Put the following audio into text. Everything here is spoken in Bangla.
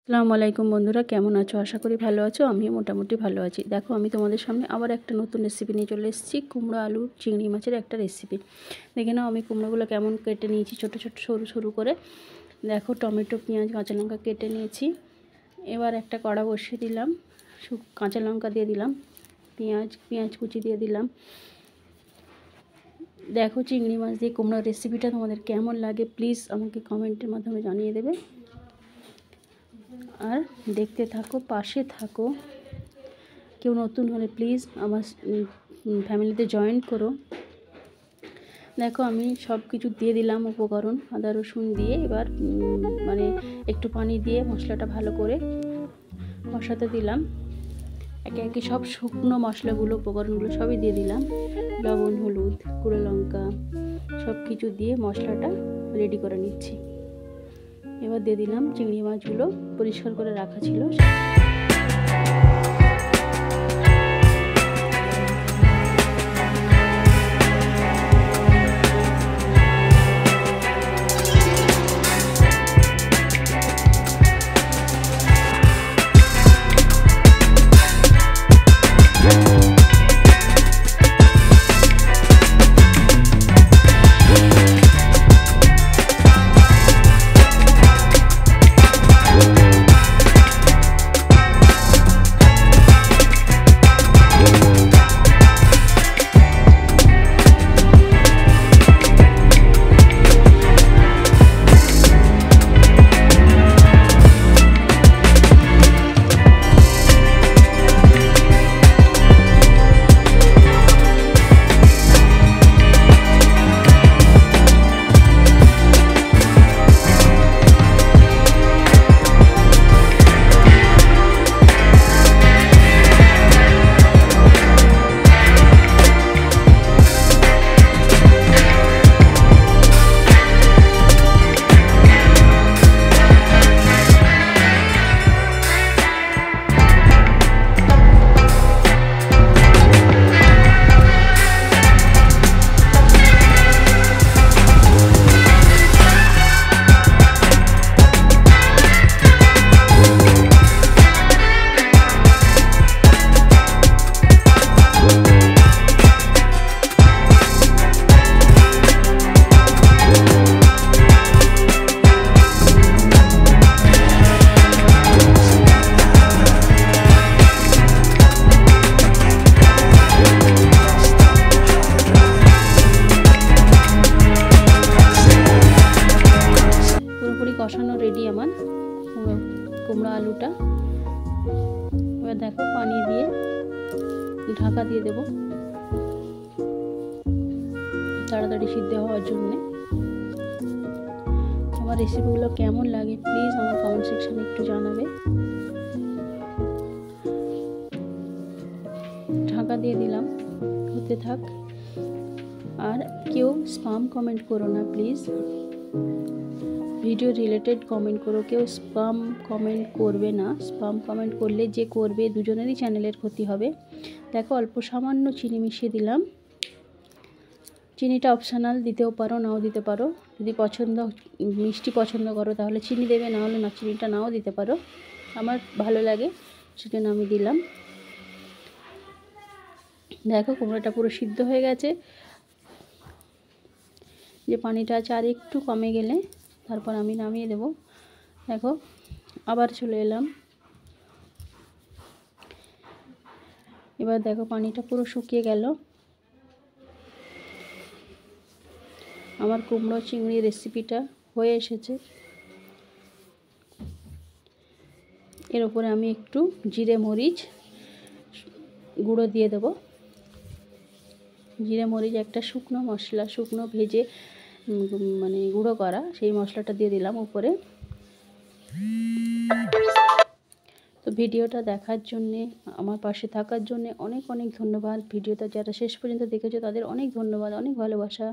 আসসালামু আলাইকুম বন্ধুরা, কেমন আছো? আশা করি ভালো আছো। আমিও মোটামুটি ভালো আছি। দেখো, আমি তোমাদের সামনে আবার একটা নতুন রেসিপি নিয়ে চলে এসেছি। কুমড়ো আলু চিংড়ি মাছের একটা রেসিপি। দেখে নাও আমি কুমড়োগুলো কেমন কেটে নিয়েছি, ছোট ছোট সরু সরু করে। দেখো, টমেটো, পেঁয়াজ, কাঁচা লঙ্কা কেটে নিয়েছি। এবার একটা কড়া বসিয়ে দিলাম, কাঁচা লঙ্কা দিয়ে দিলাম, পেঁয়াজ কুচি দিয়ে দিলাম। দেখো, চিংড়ি মাছ দিয়ে কুমড়োর রেসিপিটা তোমাদের কেমন লাগে প্লিজ আমাকে কমেন্টের মাধ্যমে জানিয়ে দেবে। আর দেখতে থাকো, পাশে থাকো। কেউ নতুন হলে প্লিজ আমার ফ্যামিলিতে জয়েন করো। দেখো, আমি সব কিছু দিয়ে দিলাম উপকরণ, আদা রসুন দিয়ে। এবার একটু পানি দিয়ে মশলাটা ভালো করে কষাতে দিলাম। একে একে সব শুকনো মশলাগুলো, উপকরণগুলো সবই দিয়ে দিলাম। লবণ, হলুদ, গুঁড়ো লঙ্কা সব কিছু দিয়ে মশলাটা রেডি করে নিচ্ছি। এবার দিয়ে দিলাম চিংড়ি মাছগুলো, পরিষ্কার করে রাখা ছিল। কষানো রেডি আমার কুমড়ো আলুটা। এবার দেখো, পানি দিয়ে ঢাকা দিয়ে দেব তাড়াতাড়ি সিদ্ধ হওয়ার জন্য। আমার রেসিপিগুলো কেমন লাগে প্লিজ আমার কমেন্ট সেকশনে একটু জানাবে। ঢাকা দিয়ে দিলাম, হতে থাক। আর কেউ স্প্যাম কমেন্ট করো না প্লিজ, ভিডিও রিলেটেড কমেন্ট করো। কেউ স্প্যাম কমেন্ট করবে না। স্প্যাম কমেন্ট করলে যে করবে দুজনেরই চ্যানেলের ক্ষতি হবে। দেখো, অল্প সামান্য চিনি মিশিয়ে দিলাম। চিনিটা অপশনাল, দিতেও পারো নাও দিতে পারো। যদি মিষ্টি পছন্দ করো তাহলে চিনি দেবে, না হলে না, চিনিটা নাও দিতে পারো। আমার ভালো লাগে সেজন্য আমি দিলাম। দেখো, কুমড়োটা পুরো সিদ্ধ হয়ে গেছে। যে পানিটা আছে আর একটু কমে গেলে তারপর আমি নামিয়ে দেব। দেখো, আবার চলে এলাম। এবার দেখো, পানিটা পুরো শুকিয়ে গেল। আমার কুমড়ো চিংড়ি রেসিপিটা হয়ে এসেছে। এর উপরে আমি একটু জিরে মরিচ গুঁড়ো দিয়ে দেব। জিরে মরিচ একটা শুকনো মশলা, শুকনো ভেজে গুঁড়ো করা, সেই মশলাটা দিয়ে দিলাম উপরে। তো ভিডিওটা দেখার জন্যে, আমার পাশে থাকার জন্যে অনেক অনেক ধন্যবাদ। ভিডিওটা যারা শেষ পর্যন্ত দেখেছো তাদের অনেক ধন্যবাদ, অনেক ভালোবাসা।